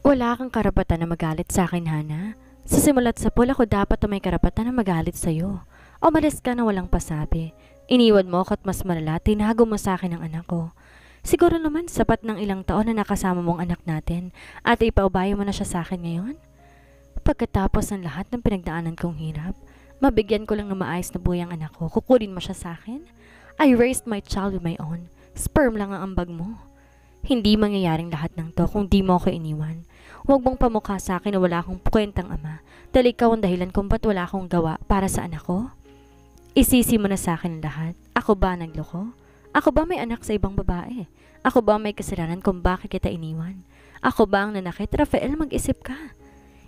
Wala kang karapatan na magalit sa akin, Hana. Sa simula't sa pula ko dapat na may karapatan na magalit sa'yo. Umalis ka na walang pasabi. Iniwan mo ako at mas malala, tinago mo sa akin ang anak ko. Siguro naman sapat ng ilang taon na nakasama mong anak natin at ipaubayo mo na siya sa akin ngayon? Pagkatapos ng lahat ng pinagdaanan kong hirap, mabigyan ko lang ng maayos na buhay ang anak ko, kukunin mo siya sa akin? I raised my child with my own. Sperm lang ang ambag mo. Hindi mangyayaring lahat ng to kung di mo ako iniwan. Huwag mong pamukha sa akin na wala akong kwentang ama dahil ikaw ang dahilan kung ba't wala akong gawa para sa anak ko. Isisi mo na sa akin ang lahat. Ako ba nagloko? Ako ba may anak sa ibang babae? Ako ba may kasalanan kung bakit kita iniwan? Ako ba ang nanakit? Rafael, mag-isip ka.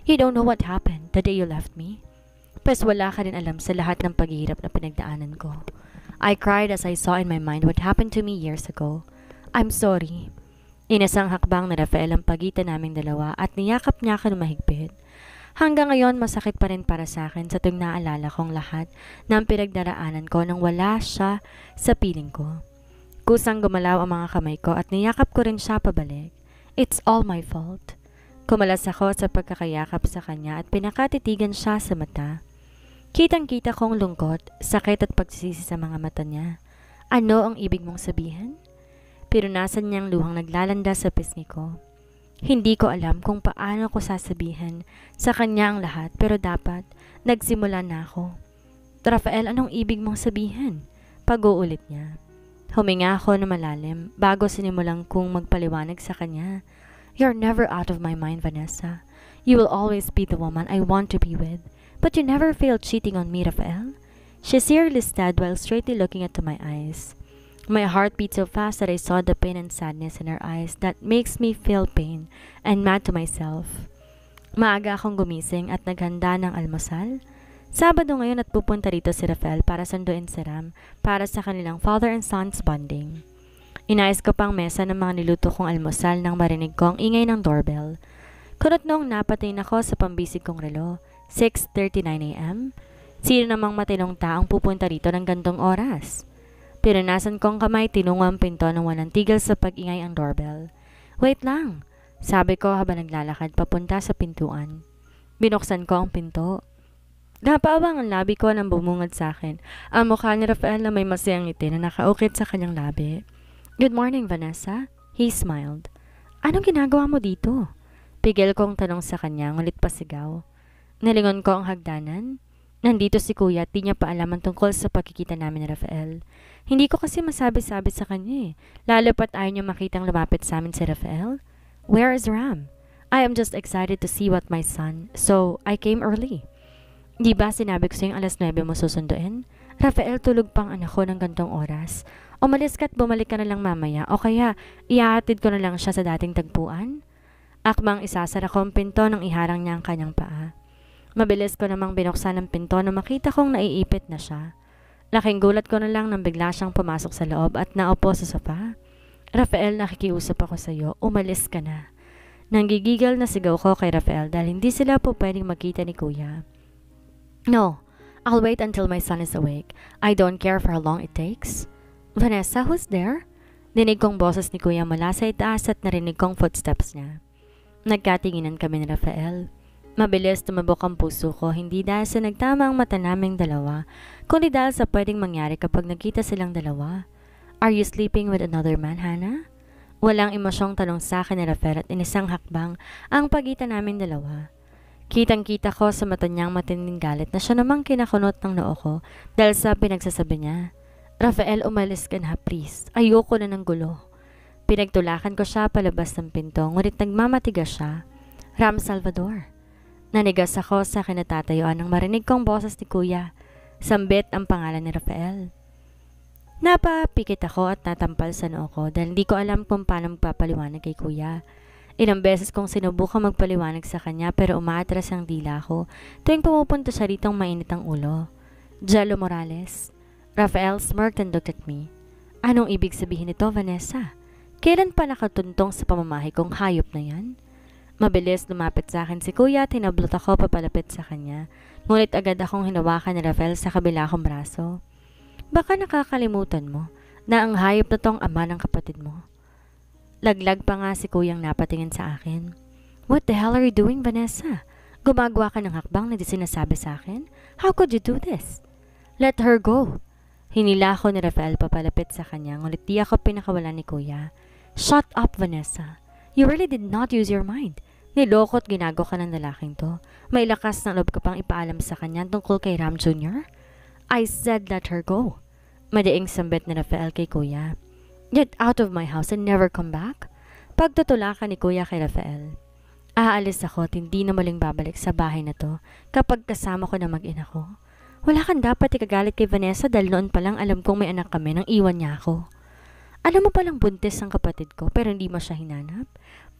You don't know what happened the day you left me. Pes wala ka rin alam sa lahat ng paghihirap na pinagdaanan ko. I cried as I saw in my mind what happened to me years ago. I'm sorry. Inasang hakbang na Rafael ang pagitan naming dalawa at niyakap niya ako ng mahigpit. Hanggang ngayon masakit pa rin para sa akin sa tuwing naalala kong lahat ng pinagdaraanan ko nang wala siya sa piling ko. Kusang gumalaw ang mga kamay ko at niyakap ko rin siya pabalik. It's all my fault. Kumalas ako sa pagkakayakap sa kanya at pinakatitigan siya sa mata. Kitang-kita kong lungkot, sakit at pagsisisi sa mga mata niya. Ano ang ibig mong sabihin? Pinunasan niyang luhang naglalanda sa pisngi ko. Hindi ko alam kung paano ko sasabihin sa kanya ang lahat pero dapat nagsimula na ako. Rafael, anong ibig mong sabihin? Pag-uulit niya. Huminga ako na malalim bago sinimulang kong magpaliwanag sa kanya. You're never out of my mind, Vanessa. You will always be the woman I want to be with. But you never failed cheating on me, Rafael. She seriously said while straightly looking into my eyes. My heart beat so fast that I saw the pain and sadness in her eyes that makes me feel pain and mad to myself. Maaga akong gumising at naghanda ng almusal. Sabado ngayon at pupunta rito si Rafael para sunduin si Ram para sa kanilang father and son's bonding. Inayos ko pang mesa ng mga niluto kong almusal nang marinig ko ang ingay ng doorbell. Kunot noong napatingin ako sa pambisig kong relo, 6:39 a.m. Sino namang matinong taong pupunta rito ng gantong oras? Pinunasan kong kamay, tinungo ang pinto nang walang tigil sa pag-ingay ang doorbell. Wait lang, sabi ko habang naglalakad papunta sa pintuan. Binuksan ko ang pinto. Napaawang ang labi ko nang bumungad sa akin. Ang mukha ni Rafael na may masayang ngiti na nakaukit sa kanyang labi. Good morning, Vanessa. He smiled. Anong ginagawa mo dito? Pigil kong tanong sa kanya, ngulit pasigaw. Nalingon ko ang hagdanan. Nandito si Kuya at di niya pa alam ang tungkol sa pagkikita namin ni Rafael. Hindi ko kasi masabi-sabi sa kanya eh. Lalo pat ayaw niya makitang lumapit sa amin si Rafael. Where is Ram? I am just excited to see what my son, so I came early. Di ba sinabi ko sa'yo alas 9 mo susunduin? Rafael, tulog pang anak ko ng gantong oras. Umalis ka at bumalik ka na lang mamaya o kaya ihahatid ko na lang siya sa dating tagpuan. Akmang isasara ko ang pinto nang iharang niya ang kanyang paa. Mabilis ko namang binuksan ang pinto na makita kong naiipit na siya. Laking gulat ko na lang nang bigla siyang pumasok sa loob at naupo sa sofa. Rafael, nakikiusap ako sa iyo, umalis ka na. Nanggigigil na sigaw ko kay Rafael dahil hindi sila po pwedeng magkita ni Kuya. No, I'll wait until my son is awake. I don't care for how long it takes. Vanessa, who's there? Dinig kong boses ni Kuya mula sa itaas at narinig kong footsteps niya. Nagkatinginan kami ni Rafael. Mabilis tumabok ang puso ko, hindi dahil sa nagtama ang mata naming dalawa, kundi dahil sa pwedeng mangyari kapag nagkita silang dalawa. Are you sleeping with another man, Hannah? Walang emosyong tanong sa akin ni Rafael at inisang hakbang ang pagitan namin dalawa. Kitang-kita ko sa mata niyang matinding galit na siya namang kinakunot ng noo ko dahil sa pinagsasabi niya. Rafael, umalis ka na, please. Ayoko na ng gulo. Pinagtulakan ko siya palabas ng pinto, ngunit nagmamatigas siya. Ram Salvador. Nanigas ako sa kinatatayuan nang marinig kong boses ni Kuya. Sambit ang pangalan ni Rafael. Napapikit ako at natampal sa noo ko dahil hindi ko alam kung paano magpapaliwanag kay Kuya. Ilang beses kong sinubukang magpaliwanag sa kanya pero umaatras ang dila ko tuwing pumupunta siya ritong mainit ang ulo. Jello Morales. Rafael smirked and looked at me. Anong ibig sabihin nito, Vanessa? Kailan pa nakatuntong sa pamamahay kong hayop na yan? Mabilis lumapit sa akin si Kuya at hinablot ako papalapit sa kanya. Ngunit agad akong hinawakan ni Rafael sa kabila kong braso. Baka nakakalimutan mo na ang hayop na tong ama ng kapatid mo. Laglag pa nga si Kuyang napatingin sa akin. What the hell are you doing, Vanessa? Gumagawa ka ng hakbang na di sinasabi sa akin? How could you do this? Let her go. Hinila ako ni Rafael papalapit sa kanya, ngunit di ako pinakawalan ni Kuya. Shut up, Vanessa. You really did not use your mind. Niloko at ginago ka ng lalaking to. May lakas ng loob ka pang ipaalam sa kanya tungkol kay Ram Jr.? I said let her go. Madaing sambit ni Rafael kay Kuya. Get out of my house and never come back? Pagtutulakan ni Kuya kay Rafael. Aalis ako at hindi na muling babalik sa bahay na to kapag kasama ko na mag-ina ko. Wala kang dapat ikagalit kay Vanessa dahil noon pa lang alam kong may anak kami nang iwan niya ako. Alam mo palang buntis ang kapatid ko pero hindi mo siya hinanap?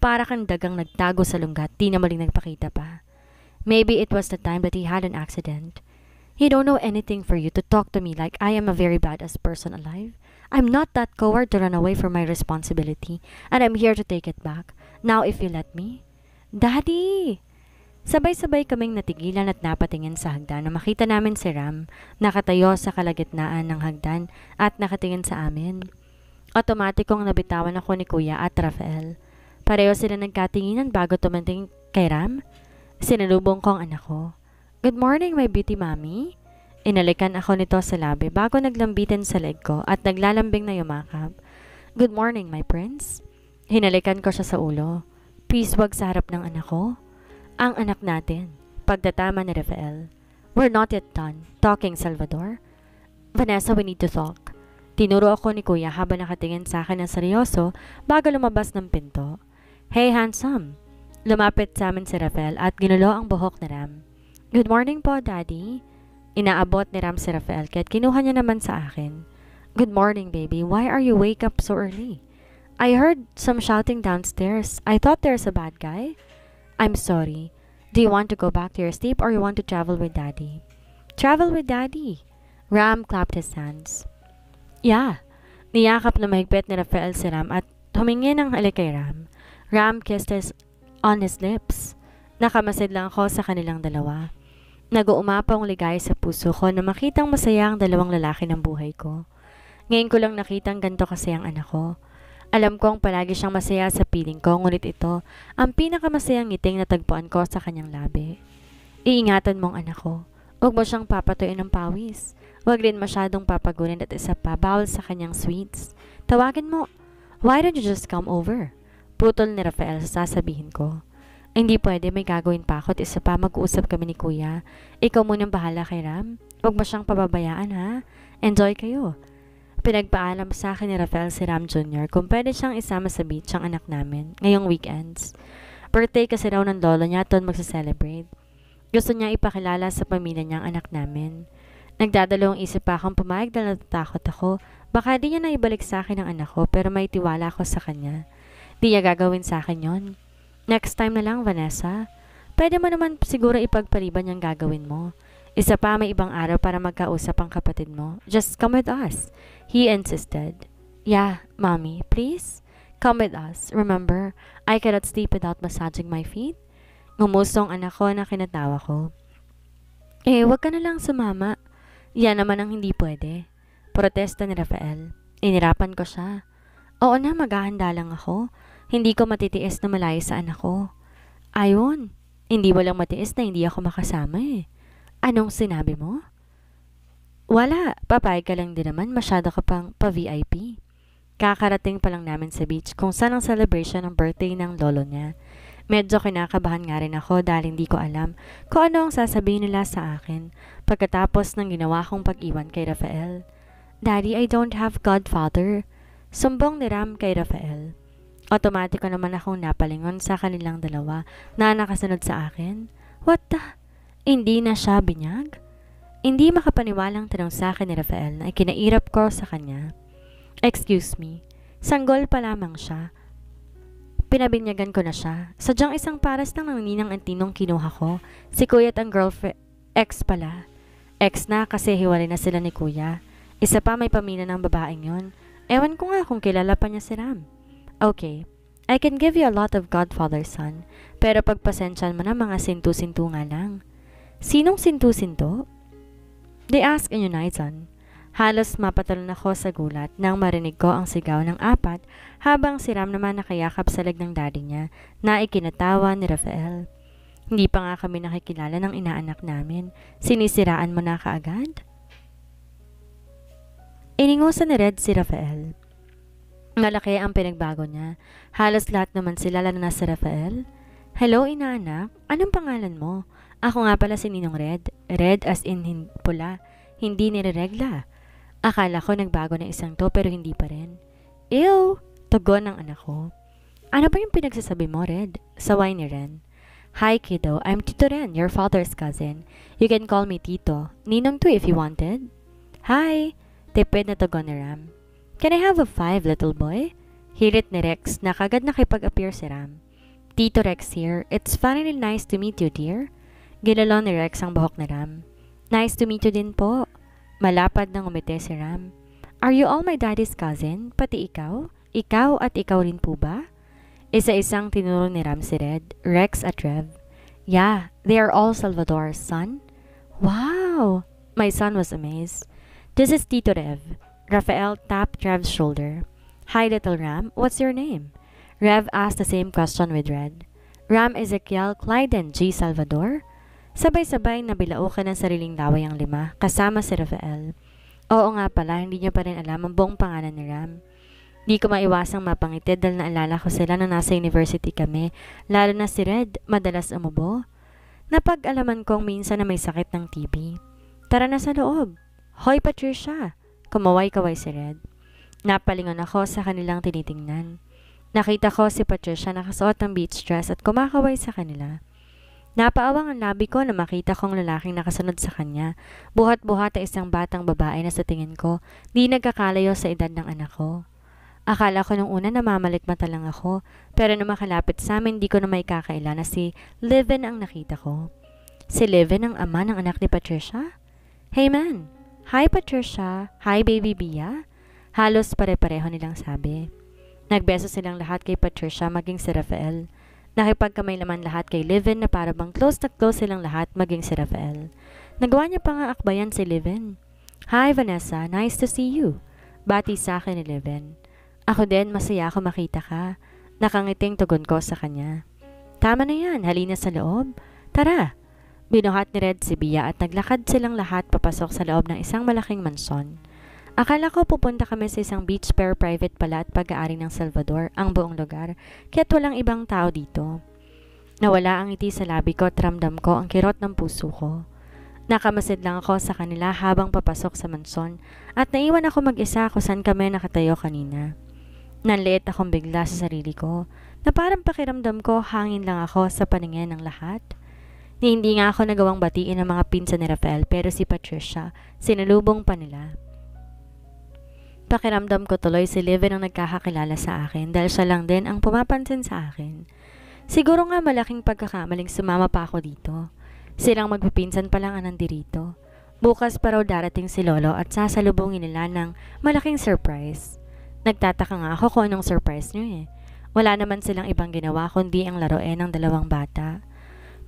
Para kang dagang nagtago sa lunggat, di na muling nagpakita pa. Maybe it was the time that he had an accident. You don't know anything for you to talk to me like I am a very badass person alive. I'm not that coward to run away from my responsibility and I'm here to take it back. Now if you let me. Daddy! Sabay-sabay kaming natigilan at napatingin sa hagdan na makita namin si Ram nakatayo sa kalagitnaan ng hagdan at nakatingin sa amin. Otomatikong nabitawan ako ni Kuya at Rafael. Pareho sila nagkatinginan bago tumating kay Ram. Sinalubong ko ang anak ko. Good morning, my beauty mommy. Inalikan ako nito sa labi bago naglambitin sa leg ko at naglalambing na yumakap. Good morning, my prince. Hinalikan ko siya sa ulo. Please wag sa harap ng anak ko. Ang anak natin. Pagtatama ni Rafael. We're not yet done talking, Salvador. Vanessa, we need to talk. Tinuro ako ni Kuya habang nakatingin sa akin ng seryoso bago lumabas ng pinto. Hey, handsome. Lumapit sa amin si Rafael at ginulo ang buhok ni Ram. Good morning po, Daddy. Inaabot ni Ram si Rafael kaya't kinuha niya naman sa akin. Good morning, baby. Why are you wake up so early? I heard some shouting downstairs. I thought there's a bad guy. I'm sorry. Do you want to go back to your sleep or you want to travel with Daddy? Travel with Daddy. Ram clapped his hands. Yeah. Niyakap na mahigpit ni Rafael si Ram at humingi ng halik kay Ram. Ram kissed on his lips. Nakamasid lang ako sa kanilang dalawa. Nag-uumapang ligay sa puso ko na makitang masaya ang dalawang lalaki ng buhay ko. Ngayon ko lang nakitang ganito kasi ang anak ko. Alam kong palagi siyang masaya sa piling ko, ngunit ito ang pinakamasayang ngiting na tagpuan ko sa kanyang labi. Iingatan mong anak ko. Huwag mo siyang papatuin ng pawis. Huwag rin masyadong papagunin at isa pa, bawal sa kanyang sweets. Tawagin mo, why don't you just come over? Putol ni Rafael sa sasabihin ko. Hindi pwede, may gagawin pa ako at isa pa, mag-uusap kami ni Kuya. Ikaw munang bahala kay Ram. Huwag mo siyang pababayaan, ha? Enjoy kayo. Pinagpaalam sa akin ni Rafael si Ram Jr. kung pwede siyang isama sa beach ang anak namin ngayong weekends. Birthday kasi raw ng lolo niya at doon magsa-celebrate. Gusto niya ipakilala sa pamilya niya ang anak namin. Nagdadalawang isip pa akong pumayag dahil natatakot ako. Baka di niya na ibalik sa akin ang anak ko pero may tiwala ako sa kanya. Di niya gagawin sa akin yon. Next time na lang, Vanessa. Pwede mo naman siguro ipagpaliban yung gagawin mo. Isa pa, may ibang araw para magkausap ang kapatid mo. Just come with us. He insisted. Yeah, Mommy, please? Come with us. Remember, I cannot sleep without massaging my feet. Ngumusong anak ko na kinatawa ko. Wag ka na lang sumama. Yan naman ang hindi pwede. Protesta ni Rafael. Inirapan ko siya. Oo na, maghahanda lang ako. Hindi ko matitiis na malayo sa anak ko. Ayon, hindi walang matiis na hindi ako makasama eh. Anong sinabi mo? Wala, papayag ka lang din naman, masyado ka pang pa-VIP. Kakarating pa lang namin sa beach kung saan ang celebration ng birthday ng lolo niya. Medyo kinakabahan nga rin ako dahil hindi ko alam kung ano ang sasabihin nila sa akin pagkatapos ng ginawa kong pag-iwan kay Rafael. Daddy, I don't have godfather. Sumbong ni Ram kay Rafael. Otomatiko naman akong napalingon sa kanilang dalawa na nakasunod sa akin. What the? Hindi na siya binyag? Hindi makapaniwalang tanong sa akin ni Rafael na ikinairap ko sa kanya. Excuse me, sanggol pa lamang siya. Pinabinyagan ko na siya. Sadyang isang paras lang ng ninang antinong kinuha ko. Si Kuya at ang girlfriend, ex pala. Ex na kasi hiwalay na sila ni Kuya. Isa pa may pamilya ng babaeng yon. Ewan ko nga kung kilala pa niya si Ram. Okay, I can give you a lot of godfather son, pero pagpasensyan mo na mga sintu-sintu nga lang. Sinong sintu-sinto? They asked in unison. Halos mapatalon ako sa gulat nang marinig ko ang sigaw ng apat habang si Ram naman nakayakap sa leg ng daddy niya na ikinatawa ni Rafael. Hindi pa nga kami nakikilala ng inaanak namin. Sinisiraan mo na kaagad? Iningusan ni Red si Rafael. Malaki ang pinagbago niya. Halos lahat naman sila lalo na si Rafael. Hello, inaanak. Anong pangalan mo? Ako nga pala si Ninong Red. Red as in pula. Hindi nireregla. Akala ko nagbago na isang to pero hindi pa rin. Ew! Tugon ng anak ko. Ano ba yung pinagsasabi mo, Red? Saway ni Ren. Hi, kiddo. I'm Tito Ren, your father's cousin. You can call me Tito. Ninong too if you wanted. Hi! Tipid na tugon ni Ram. Can I have a 5, little boy? Hirit ni Rex na kagad nakipag-appear si Ram. Tito Rex here. It's finally nice to meet you, dear. Ginalaw ni Rex ang buhok ni Ram. Nice to meet you din po. Malapad nang umiti si Ram. Are you all my daddy's cousin? Pati ikaw? Ikaw at ikaw rin po ba? Isa-isang tinuro ni Ram si Red, Rex at Rev. Yeah, they are all Salvador's son. Wow! My son was amazed. This is Tito Rev. Rafael tapped Rev's shoulder. Hi, little Ram. What's your name? Rev asked the same question with Red. Ram Ezekiel Clyden G. Salvador? Sabay-sabay nabilaukan ng sariling laway ang lima, kasama si Rafael. Oo nga pala, hindi niya pa rin alam ang buong pangalan ni Ram. Di ko maiwasang mapangitid dahil naalala ko sila nung nasa university kami, lalo na si Red, madalas umubo. Napag-alaman kong minsan na may sakit ng TB. Tara na sa loob. Hoy Patricia! Kumaway-kaway si Red. Napalingon ako sa kanilang tinitingnan. Nakita ko si Patricia nakasuot ng beach dress at kumakaway sa kanila. Napaawang ang labi ko na makita kong lalaking nakasunod sa kanya. Buhat-buhat ay isang batang babae na sa tingin ko di nagkakalayo sa edad ng anak ko. Akala ko nung una namamalikmata lang ako, pero nung makalapit sa amin di ko na may kakaila na si Livin ang nakita ko. Si Livin ang ama ng anak ni Patricia? Hey man! Hi Patricia! Hi baby Bia! Halos pare-pareho nilang sabi. Nagbeso silang lahat kay Patricia maging si Rafael. Nakipagkamay naman lahat kay Livin na para bang close na close silang lahat maging si Rafael. Nagawa niya pa nga akbayan si Livin. Hi Vanessa, nice to see you. Bati sa akin ni Livin. Ako din, masaya ako makita ka. Nakangiting tugon ko sa kanya. Tama na yan, halina sa loob. Tara. Binuhat ni Red si Bia at naglakad silang lahat papasok sa loob ng isang malaking mansyon. Akala ko pupunta kami sa isang beach pero private pala at pag-aari ng Salvador ang buong lugar, kaya't walang ibang tao dito. Nawala ang ngiti sa labi ko at ramdam ko ang kirot ng puso ko. Nakamasid lang ako sa kanila habang papasok sa mansyon at naiwan ako mag-isa kung saan kami nakatayo kanina. Nanliit akong bigla sa sarili ko na parang pakiramdam ko hangin lang ako sa paningin ng lahat. Hindi nga ako nagawang batiin ng mga pinsan ni Rafael pero si Patricia, sinalubong pa nila. Pakiramdam ko tuloy si Livin ang nagkakakilala sa akin dahil siya lang din ang pumapansin sa akin. Siguro nga malaking pagkakamaling sumama pa ako dito. Silang magpipinsan pa lang ang nandirito. Bukas pa raw darating si Lolo at sasalubungin nila ng malaking surprise. Nagtataka nga ako kung anong surprise niyo eh. Wala naman silang ibang ginawa kundi ang laruin ng dalawang bata.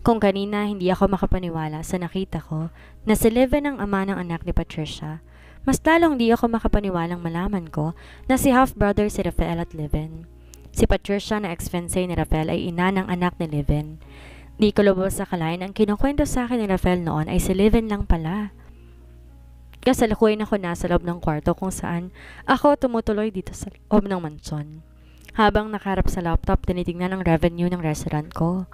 Kung kanina hindi ako makapaniwala sa nakita ko na si Livin ang ama ng anak ni Patricia, mas lalong di ako makapaniwalang malaman ko na si half-brother si Rafael at Livin. Si Patricia na ex-fiancé ni Rafael ay ina ng anak ni Livin. Di ko lubos sa kalain ang kinukwento sa akin ni Rafael noon ay si Livin lang pala. Kasalukuyan ako nasa loob ng kwarto kung saan ako tumutuloy dito sa loob ng mansyon. Habang nakaharap sa laptop, tinitingnan ang revenue ng restaurant ko.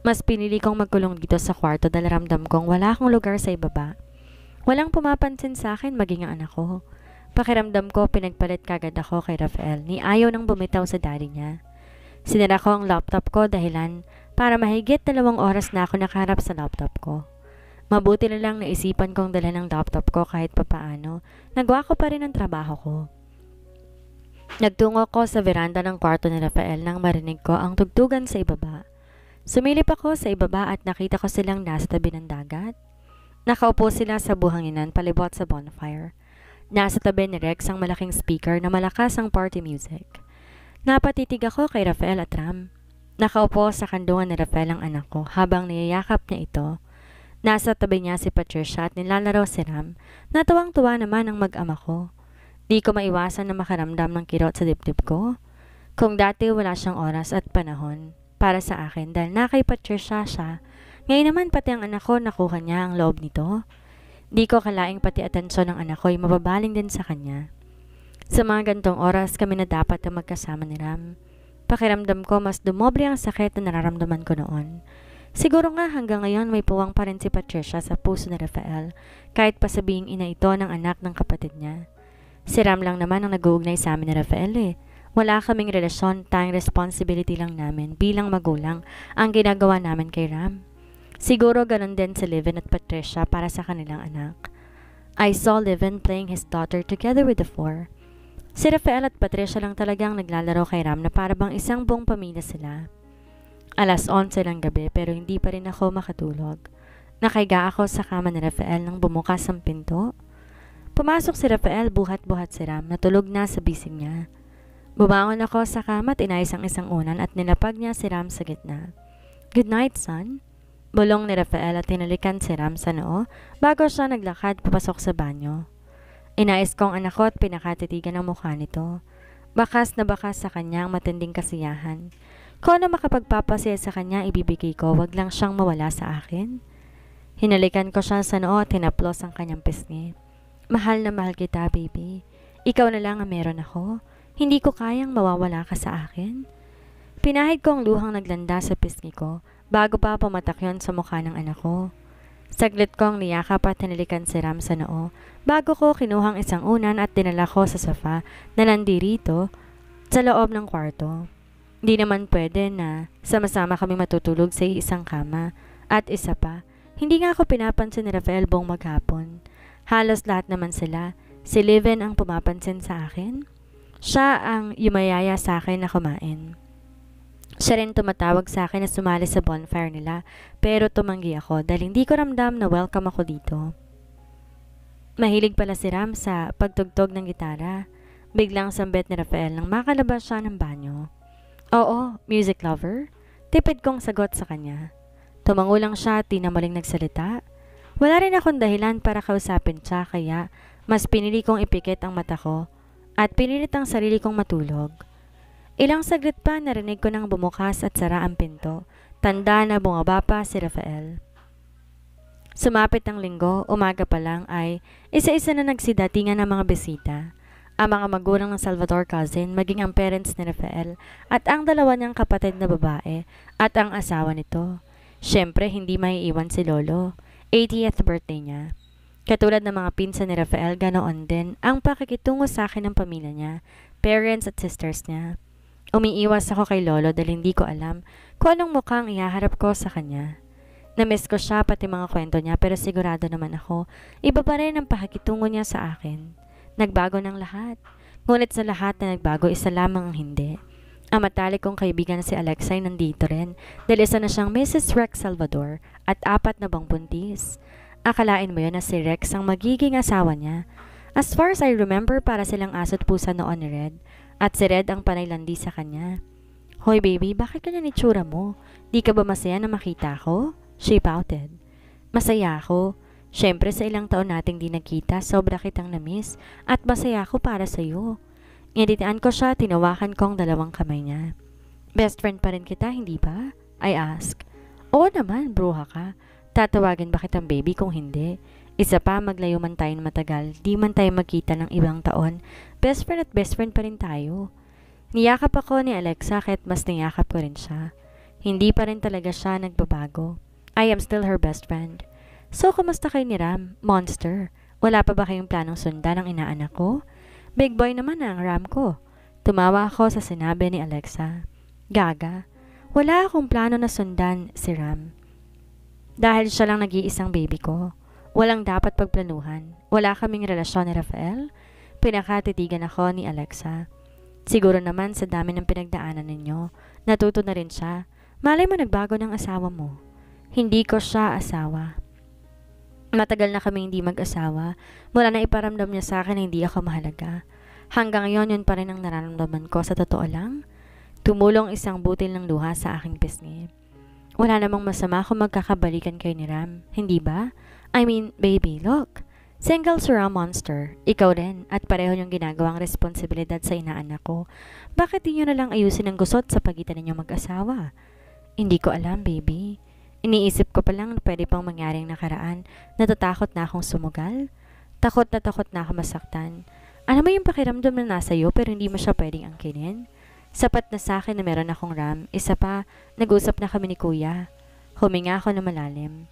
Mas pinili kong magkulong dito sa kwarto dahil ramdam kong wala akong lugar sa ibaba. Walang pumapansin sa akin maging ang anak ko. Pakiramdam ko pinagpalit kagad ako kay Rafael ni ayaw nang bumitaw sa daddy niya. Sinara ko ang laptop ko dahilan para mahigit 2 oras na ako nakaharap sa laptop ko. Mabuti na lang naisipan kong dalhin ang laptop ko kahit papaano. Nagawa ko pa rin ang trabaho ko. Nagtungo ko sa veranda ng kwarto ni Rafael nang marinig ko ang tugtugan sa ibaba. Sumilip ako sa ibaba at nakita ko silang nasa tabi ng dagat. Nakaupo sila sa buhanginan palibot sa bonfire. Nasa tabi ni Rex ang malaking speaker na malakas ang party music. Napatitig ako kay Rafael at Ram. Nakaupo sa kandungan ni Rafael ang anak ko habang niyayakap niya ito. Nasa tabi niya si Patricia at nilalaro si Ram. Natawang-tuwa naman ang mag-ama ko. Di ko maiwasan na makaramdam ng kirot sa dibdib ko. Kung dati wala siyang oras at panahon para sa akin dahil na kay Patricia siya, ngayon naman pati ang anak ko nakuha niya ang loob nito. Di ko kalaing pati atensyon ng anak ko ay mababaling din sa kanya. Sa mga gantong oras kami na dapat na magkasama ni Ram. Pakiramdam ko mas dumobre ang sakit na nararamdaman ko noon. Siguro nga hanggang ngayon may puwang pa rin si Patricia sa puso ni Rafael kahit pa sabihing ina ito ng anak ng kapatid niya. Si Ram lang naman ang nag-uugnay sa amin ni Rafael eh. Wala kaming relasyon, tayong responsibility lang namin bilang magulang ang ginagawa namin kay Ram. Siguro ganun din si Livin at Patricia para sa kanilang anak. I saw Livin playing his daughter together with the four. Si Rafael at Patricia lang talagang naglalaro kay Ram na para bang isang buong pamilya sila. 11:00 ng gabi pero hindi pa rin ako makatulog. Nakaiga ako sa kama ni Rafael nang bumukas ang pinto. Pumasok si Rafael, buhat-buhat si Ram, natulog na sa bisig niya. Bumangon ako sa kama at inayos ang isang unan at nilapag niya si Ram sa gitna. Good night, son. Bulong ni Rafael at tinalikan si Ram sa noo bago siya naglakad papasok sa banyo. Inais kong anak ko at pinakatitigan ang mukha nito. Bakas na bakas sa kanya ang matinding kasiyahan. Kung ano makapagpapasaya sa kanya ibibigay ko, wag lang siyang mawala sa akin. Hinalikan ko siya sa noo at hinaplos ang kanyang pisngi. Mahal na mahal kita, baby. Ikaw na lang ang meron ako. Hindi ko kayang mawawala ka sa akin. Pinahid ko ang luhang naglanda sa pisngi ko bago pa pumatak yon sa mukha ng anak ko. Saglit kong niyakap at hinalikan si Ram sa noo bago ko kinuhang isang unan at dinala ko sa sofa na nandirito sa loob ng kwarto. Di naman pwede na sama-sama kami matutulog sa isang kama. At isa pa, hindi nga ako pinapansin ni Rafael buong maghapon. Halos lahat naman sila. Si Livin ang pumapansin sa akin. Siya ang yumayaya sa akin na kumain. Siya rin tumatawag sa akin na sumali sa bonfire nila pero tumanggi ako dahil hindi ko ramdam na welcome ako dito. Mahilig pala si Ram sa pagtugtog ng gitara. Biglang sambit ni Rafael nang makalabas siya ng banyo. Oo, music lover. Tipid kong sagot sa kanya. Tumango lang siya at di na maling nagsalita. Wala rin akong dahilan para kausapin siya kaya mas pinili kong ipikit ang mata ko at pinilit ang sarili kong matulog. Ilang saglit pa narinig ko nang bumukas at sara ang pinto. Tanda na bumaba pa si Rafael. Sumapit ang linggo, umaga pa lang ay isa-isa na nagsidatingan ng mga bisita. Ang mga magulang ng Salvador cousin, maging ang parents ni Rafael at ang dalawa niyang kapatid na babae at ang asawa nito. Siyempre, hindi maiiwan si Lolo. 80th birthday niya. Katulad ng mga pinsan ni Rafael, ganoon din ang pakikitungo sa akin ng pamilya niya, parents at sisters niya. Umiiwas ako kay Lolo dahil hindi ko alam kung anong mukhang ihaharap ko sa kanya. Namiss ko siya pati mga kwento niya pero sigurado naman ako, iba pa rin ang pakikitungo niya sa akin. Nagbago ng lahat. Ngunit sa lahat na nagbago, isa lamang ang hindi. Ang matalik kong kaibigan na si Alexa ay nandito rin dahil isa na siyang Mrs. Rex Salvador at 4 na bang buntis. Akalain mo yun na si Rex ang magiging asawa niya. As far as I remember, para silang aso't pusa noon ni Red. At si Red ang panaylandi sa kanya. Hoy baby, bakit ganyan itsura mo? Di ka ba masaya na makita ako? She pouted. Masaya ako. Siyempre sa ilang taon nating di nagkita, sobra kitang namiss. At masaya ako para sa'yo. Ngititaan ko siya, tinawakan ko ang dalawang kamay niya. Best friend pa rin kita, hindi ba? I asked. Oo naman, bruha ka. Tatawagin ba kitang baby kung hindi? Isa pa, maglayo man tayo matagal, di man tayo magkita ng ibang taon. Best friend at best friend pa rin tayo. Niyakap ako ni Alexa kahit mas niyakap ko rin siya. Hindi pa rin talaga siya nagbabago. I am still her best friend. So, kumusta kayo ni Ram? Monster. Wala pa ba kayong planong sundan ang inaanak ko? Big boy naman ang Ram ko. Tumawa ako sa sinabi ni Alexa. Gaga. Wala akong plano na sundan si Ram. Dahil siya lang nag-iisang baby ko. Walang dapat pagplanuhan. Wala kaming relasyon ni Rafael. Pinakatitigan ako ni Alexa. Siguro naman sa dami ng pinagdaanan ninyo, natuto na rin siya. Malay mo nagbago ng asawa mo. Hindi ko siya asawa. Matagal na kami hindi mag-asawa. Mula na iparamdam niya sa akin na hindi ako mahalaga. Hanggang ngayon yun pa rin ang nararamdaman ko sa totoo lang. Tumulong isang butil ng luha sa aking pisngi. Wala namang masama kung magkakabalikan kayo ni Ram, hindi ba? I mean, baby, look. Single si Ram Monster, ikaw rin, at pareho niyong ginagawang responsibilidad sa inaanak ko. Bakit di niyo na lang ayusin ang gusot sa pagitan ninyong mag-asawa? Hindi ko alam, baby. Iniisip ko pa lang na pwede pang mangyaring nakaraan. Natatakot na akong sumugal. Takot na ako masaktan. Alam mo yung pakiramdam na nasa iyo pero hindi mo siya pwedeng angkinin? Sapat na sa akin na meron akong Ram. Isa pa, nag-usap na kami ni Kuya. Huminga ako na malalim.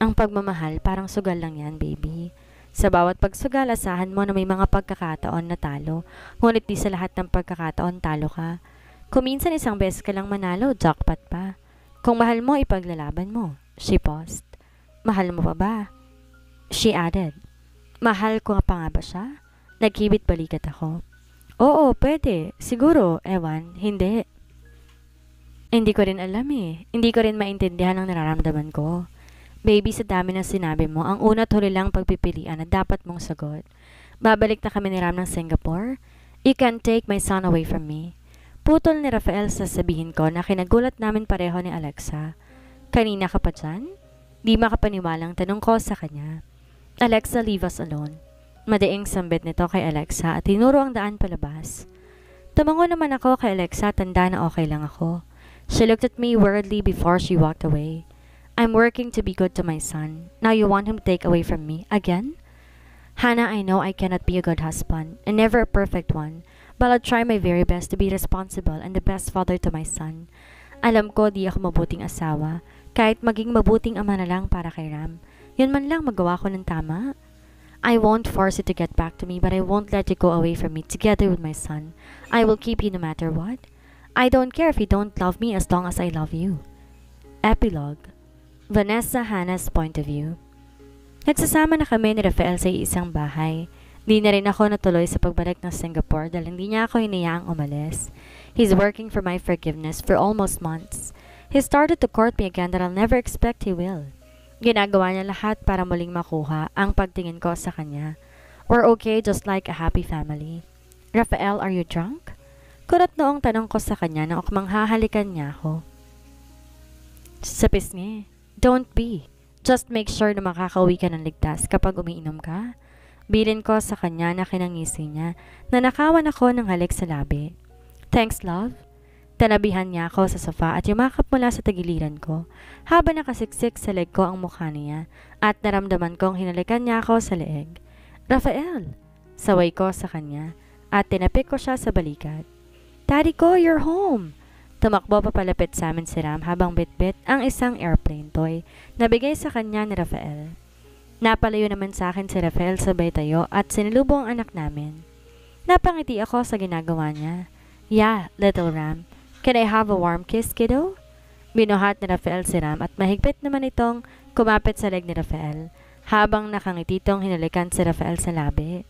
Ang pagmamahal, parang sugal lang yan, baby. Sa bawat pagsugal, asahan mo na may mga pagkakataon na talo. Ngunit di sa lahat ng pagkakataon talo ka. Kung minsan isang beses ka lang manalo, jackpot pa. Kung mahal mo, ipaglalaban mo. She paused. Mahal mo pa ba? She added. Mahal ko pa nga ba siya? Nagkibit balikat ako. Oo, pwede. Siguro, ewan, hindi. Hindi ko rin alam eh. Hindi ko rin maintindihan ang nararamdaman ko. Baby, sa dami ng sinabi mo, ang una't huli lang pagpipilian na dapat mong sagot. Babalik na kami ni Ram ng Singapore. You can't take my son away from me. Putol ni Rafael sa sabihin ko na kinagulat namin pareho ni Alexa. Kanina ka pa dyan? Di makapaniwalang tanong ko sa kanya. Alexa, leave us alone. Madaing sambit nito kay Alexa at tinuro ang daan palabas. Tumango naman ako kay Alexa, tanda na okay lang ako. She looked at me worriedly before she walked away. I'm working to be good to my son. Now you want him to take away from me again? Hannah, I know I cannot be a good husband and never a perfect one, but I'll try my very best to be responsible and the best father to my son. Alam ko di ako mabuting asawa, kahit maging mabuting ama na lang para kay Ram. Yun man lang magawa ko ng tama. I won't force you to get back to me, but I won't let you go away from me together with my son. I will keep you no matter what. I don't care if you don't love me as long as I love you. Epilogue. Vanessa Hannah's point of view. Nagsasama na kami ni Rafael sa isang bahay. Di na rin ako natuloy sa pagbalik ng Singapore dahil hindi niya ako hinayaang umalis. He's working for my forgiveness for almost months. He started to court me again that I'll never expect he will. Ginagawa niya lahat para muling makuha ang pagtingin ko sa kanya. We're okay just like a happy family. Rafael, are you drunk? Kurat noong tanong ko sa kanya nang mangahalikan niya ako. Sa pisngi, don't be. Just make sure na makakauwi ka ng ligtas kapag umiinom ka. Bilin ko sa kanya na kinangisi niya na nakawan ako ng halik sa labi. Thanks, love. Tanabihan niya ako sa sofa at yumakap mula sa tagiliran ko habang nakasiksik sa leg ko ang mukha niya at naramdaman kong hinalikan niya ako sa leeg. Rafael! Saway ko sa kanya at tinapik ko siya sa balikat. Daddy ko, you're home! Tumakbo papalapit sa amin si Ram habang bitbit ang isang airplane toy na bigay sa kanya ni Rafael. Napalayo naman sa akin si Rafael sabay tayo at sinilubong ang anak namin. Napangiti ako sa ginagawa niya. Yeah, little Ram. Can I have a warm kiss, kiddo? Binuhat ni Rafael si Ram at mahigpit naman itong kumapit sa leg ni Rafael habang nakangiti tong hinalikan si Rafael sa labi.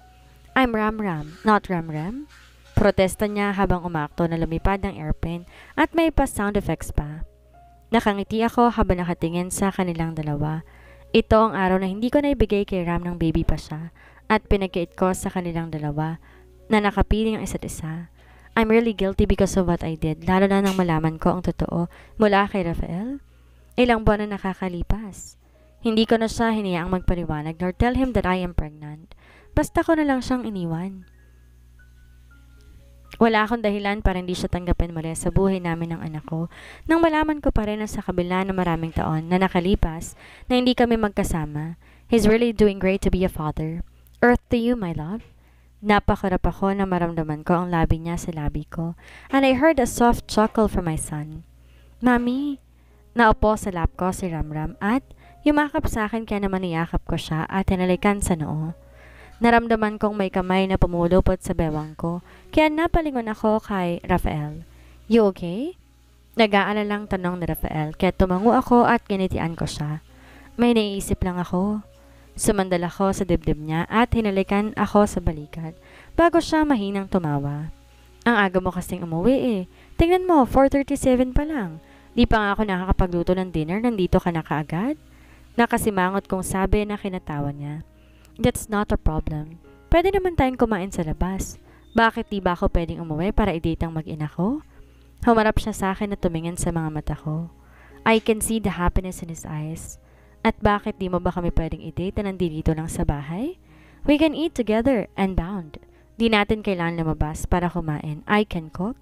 I'm Ram Ram, not Ram Ram. Protesta niya habang umakto na lumipad ng airplane at may pa sound effects pa. Nakangiti ako habang nakatingin sa kanilang dalawa. Ito ang araw na hindi ko naibigay kay Ram ng baby pa siya at pinagkait ko sa kanilang dalawa na nakapiling ang isa't isa. I'm really guilty because of what I did, lalo na nang malaman ko ang totoo mula kay Rafael. Ilang buwan na nakakalipas. Hindi ko na siya hiniyaang magpaliwanag nor tell him that I am pregnant. Basta ko na lang siyang iniwan. Wala akong dahilan para hindi siya tanggapin muli sa buhay namin ng anak ko nang malaman ko pa rin na sa kabila ng maraming taon na nakalipas na hindi kami magkasama. He's really doing great to be a father. Earth to you, my love. Napakarap ako na maramdaman ko ang labi niya sa labi ko and I heard a soft chuckle from my son. Mami! Naupo sa lap ko si Ramram at yumakap sa akin kaya naman niyakap ko siya at hinalikan sa noo. Naramdaman kong may kamay na pumulupot sa bewang ko kaya napalingon ako kay Rafael. You okay? Nag-aalalang tanong ni Rafael kaya tumango ako at ginitian ko siya. May naiisip lang ako. Sumandal ako sa dibdib niya at hinalikan ako sa balikat bago siya mahinang tumawa. Ang aga mo kasing umuwi eh. Tingnan mo, 4:37 pa lang. Di pa nga ako nakakapagluto ng dinner, nandito ka na kaagad? Nakasimangot kong sabi na kinatawa niya. That's not a problem. Pwede naman tayong kumain sa labas. Bakit di ba ako pwedeng umuwi para i-date ang mag-ina ko? Humarap siya sa akin at tumingin sa mga mata ko. I can see the happiness in his eyes. At bakit di mo ba kami pwedeng i-date na nandito lang sa bahay? We can eat together and bound. Di natin kailangan lumabas para kumain. I can cook.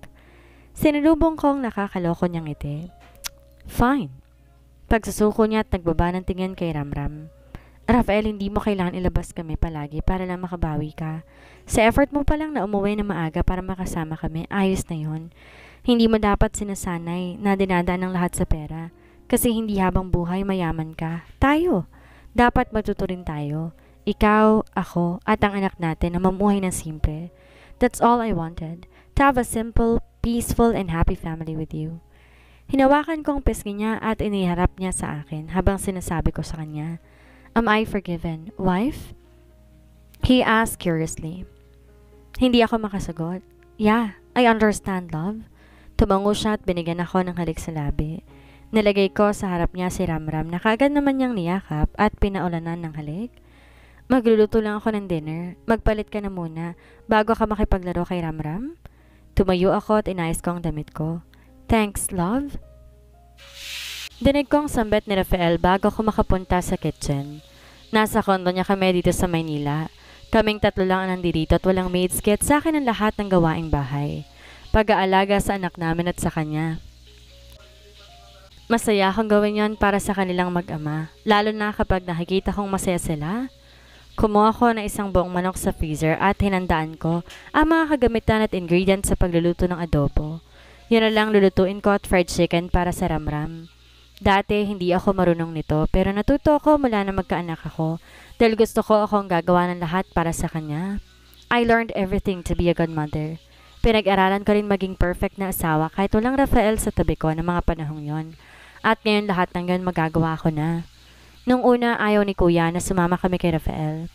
Sinalubong kong nakakaloko niyang ngiti. Fine. Pagsusuko niya at nagbaba ng tingin kay Ramram. Rafael, hindi mo kailangan ilabas kami palagi para lang makabawi ka. Sa effort mo pa lang na umuwi na maaga para makasama kami, ayos na yon. Hindi mo dapat sinasanay na dinadaan ng lahat sa pera. Kasi hindi habang buhay mayaman ka. Tayo. Dapat matuto rin tayo. Ikaw, ako, at ang anak natin na mamuhay ng simple. That's all I wanted. To have a simple, peaceful, and happy family with you. Hinawakan kong pisngi niya at iniharap niya sa akin habang sinasabi ko sa kanya, Am I forgiven, wife? He asked curiously. Hindi ako makasagot. Yeah, I understand, love. Tumango siya at binigyan ako ng halik sa labi. Nilagay ko sa harap niya si Ramram na kaagad naman niyang niyakap at pinaulanan ng halik. Magluluto lang ako ng dinner. Magpalit ka na muna bago ka makipaglaro kay Ramram. Tumayo ako at inayos ko ang damit ko. Thanks, love. Dinig kong sambet ni Rafael bago ako makapunta sa kitchen. Nasa kondo niya kami dito sa Maynila. Kaming tatlo lang ang nandito at walang maids kit sa akin ang lahat ng gawaing bahay. Pag-aalaga sa anak namin at sa kanya. Masaya akong gawin yon para sa kanilang mag-ama, lalo na kapag nakikita kong masaya sila. Kumuha ko ng isang buong manok sa freezer at hinandaan ko ang mga kagamitan at ingredients sa pagluluto ng adobo. Yun na lang lulutuin ko at fried chicken para sa Ramram. Dati hindi ako marunong nito pero natuto ako mula na magkaanak ako dahil gusto ko akong gagawa ng lahat para sa kanya. I learned everything to be a good mother. Pinag-aralan ko rin maging perfect na asawa kahit walang Rafael sa tabi ko ng mga panahong yon. At ngayon lahat ng yon magagawa ko na. Nung una ayaw ni Kuya na sumama kami kay Rafael.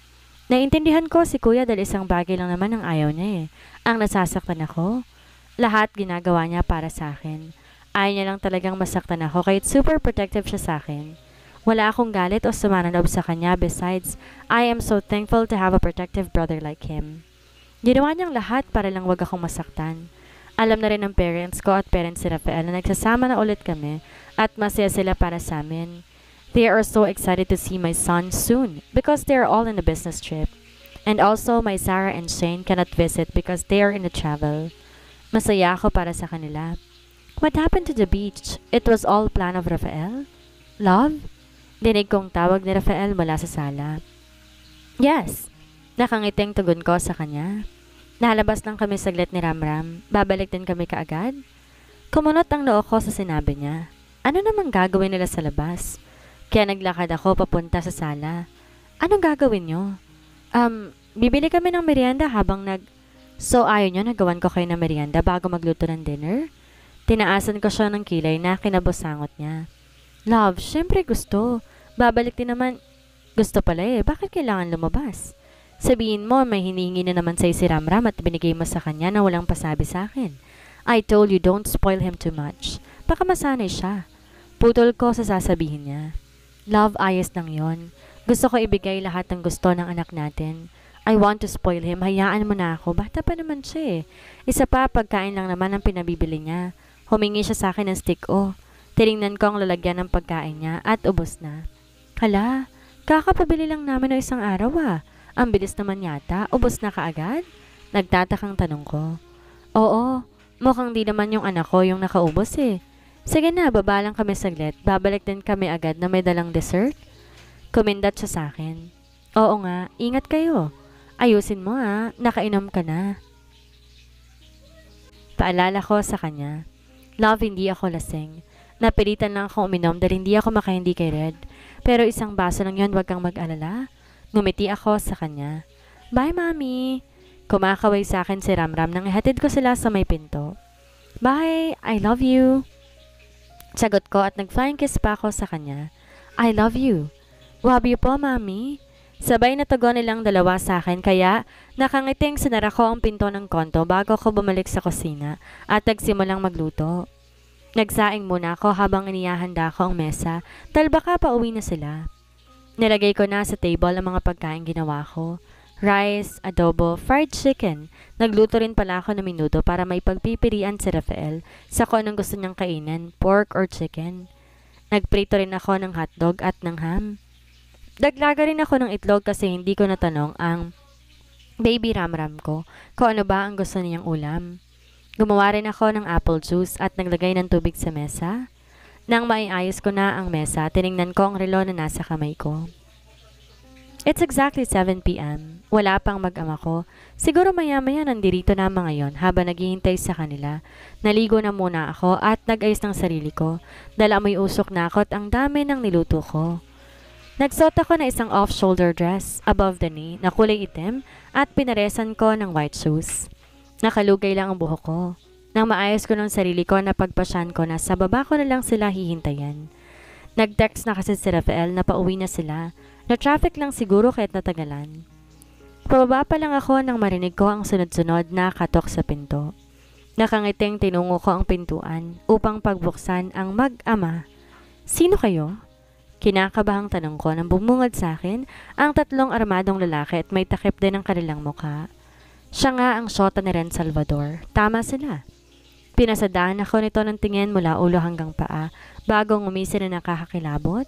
Naintindihan ko si Kuya dahil isang bagay lang naman ang ayaw niya eh. Ang nasasaktan ako. Lahat ginagawa niya para sa akin. Ayaw niya lang talagang masaktan ako kahit super protective siya sa akin. Wala akong galit o sama ng loob sa kanya besides, I am so thankful to have a protective brother like him. Ginawa niyang lahat para lang wag akong masaktan. Alam na rin ng parents ko at parents si Rafael na nagsasama na ulit kami at masaya sila para sa amin. They are so excited to see my son soon because they are all in a business trip. And also, my Sarah and Shane cannot visit because they are in a travel. Masaya ako para sa kanila. What happened to the beach? It was all plan of Rafael? Love? Dinig kong tawag ni Rafael mula sa sala. Yes. Nakangiting tugon ko sa kanya. Nalabas lang kami saglit ni Ramram. Babalik din kami kaagad. Kumunot ang noo ko sa sinabi niya. Ano namang gagawin nila sa labas? Kaya naglakad ako papunta sa sala. Anong gagawin niyo? Bibili kami ng merienda habang So ayaw niyo nagawan ko kayo ng merienda bago magluto ng dinner? Tinaasan ko siya ng kilay na kinabusangot niya. Love, syempre gusto. Babalik din naman. Gusto pala eh, bakit kailangan lumabas? Sabihin mo, may hinihingi na naman sa'yo si Ramram at binigay mo sa kanya na walang pasabi sa akin. I told you don't spoil him too much. Baka masanay siya. Putol ko sa sasabihin niya. Love, ayos lang yon. Gusto ko ibigay lahat ng gusto ng anak natin. I want to spoil him. Hayaan mo na ako. Bata pa naman siya eh. Isa pa, pagkain lang naman ang pinabibili niya. Humingi siya sa akin ng stick o. Tinignan ko ang lalagyan ng pagkain niya at ubos na. Hala, kakapabili lang namin ng isang araw ah. Ang bilis naman yata. Ubos na kaagad? Nagtatakang tanong ko. Oo, mukhang di naman yung anak ko yung nakaubos eh. Sige na, baba lang kami saglit. Babalik din kami agad na may dalang dessert. Kumindat siya sa akin. Oo nga, ingat kayo. Ayusin mo ah, nakainom ka na. Paalala ko sa kanya. Love, hindi ako lasing. Napilitan lang akong uminom dahil hindi ako makahindi kay Red. Pero isang baso lang yon, wag kang mag-alala. Ngumiti ako sa kanya. Bye, Mami. Kumakaway sa akin si Ramram nang ihatid ko sila sa may pinto. Bye, I love you. Sagot ko at nag-flying kiss pa ako sa kanya. I love you. Love you po, Mami. Sabay na tugon nilang dalawa sa akin kaya nakangiting sinara ko ang pinto ng konto bago ko bumalik sa kusina at nagsimulang magluto. Nagsaing muna ako habang inihahanda ko ang mesa dahil baka pauwi na sila. Nilagay ko na sa table ang mga pagkain ginawa ko. Rice, adobo, fried chicken. Nagluto rin pala ako ng minuto para may pagpipilian si Rafael sa kung anong gusto niyang kainin, pork or chicken. Nagprito rin ako ng hotdog at ng ham. Daglaga rin ako ng itlog kasi hindi ko natanong ang baby ramram ko kung ano ba ang gusto niyang ulam. Gumawa rin ako ng apple juice at naglagay ng tubig sa mesa. Nang maiayos ko na ang mesa, tiningnan ko ang relo na nasa kamay ko. It's exactly 7 p.m. Wala pang mag-ama ko. Siguro maya-maya nandirito na ang mga yon habang naghihintay sa kanila. Naligo na muna ako at nag-ayos ng sarili ko. Dala amoy usok na ako at ang dami ng niluto ko. Nagsuot ako na isang off-shoulder dress above the knee na kulay itim at pinaresan ko ng white shoes. Nakalugay lang ang buhok ko. Nang maayos ko ng sarili ko, napagpasyan ko na sa baba ko na lang sila hihintayan. Nag-text na kasi si Rafael na pauwi na sila. Na-traffic lang siguro kahit natagalan. Pababa pa lang ako nang marinig ko ang sunod-sunod na katok sa pinto. Nakangiting tinungo ko ang pintuan upang pagbuksan ang mag-ama. Sino kayo? Kinakabahang tanong ko nang bumungad sa akin ang 3 armadong lalaki at may takip din ang kanilang mukha. Siya nga ang syota ni Ren Salvador. Tama sila. Pinasadaan ako nito ng tingin mula ulo hanggang paa bago ngumisi na nakakakilabot.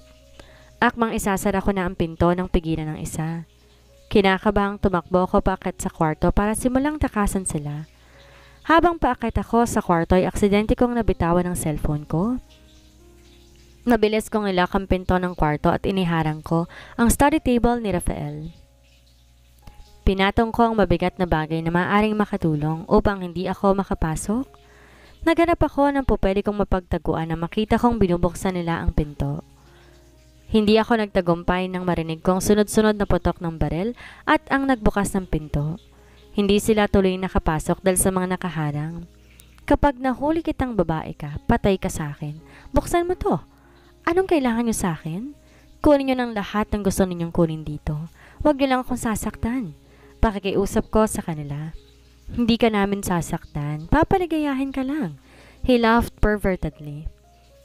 Akmang isasara ko na ang pinto ng pigilan ng isa. Kinakabahang tumakbo ko paakit sa kwarto para simulang takasan sila. Habang paakit ako sa kwarto ay aksidente kong nabitawan ang cellphone ko. Mabilis kong nilak ang pinto ng kwarto at iniharang ko ang study table ni Rafael. Pinatong ko ang mabigat na bagay na maaaring makatulong upang hindi ako makapasok. Naghanap ako ng pupwede kong mapagtaguan na makita kong binubuksan nila ang pinto. Hindi ako nagtagumpay nang marinig kong sunod-sunod na putok ng baril at ang nagbukas ng pinto. Hindi sila tuloy nakapasok dahil sa mga nakaharang. Kapag nahuli kitang babae ka, patay ka sa akin. Buksan mo to. Anong kailangan niyo sa akin? Kunin niyo ng lahat ng gusto ninyong kunin dito. Huwag niyo lang akong sasaktan. Pakikiusap ko sa kanila. Hindi ka namin sasaktan. Papaligayahin ka lang. He laughed pervertedly.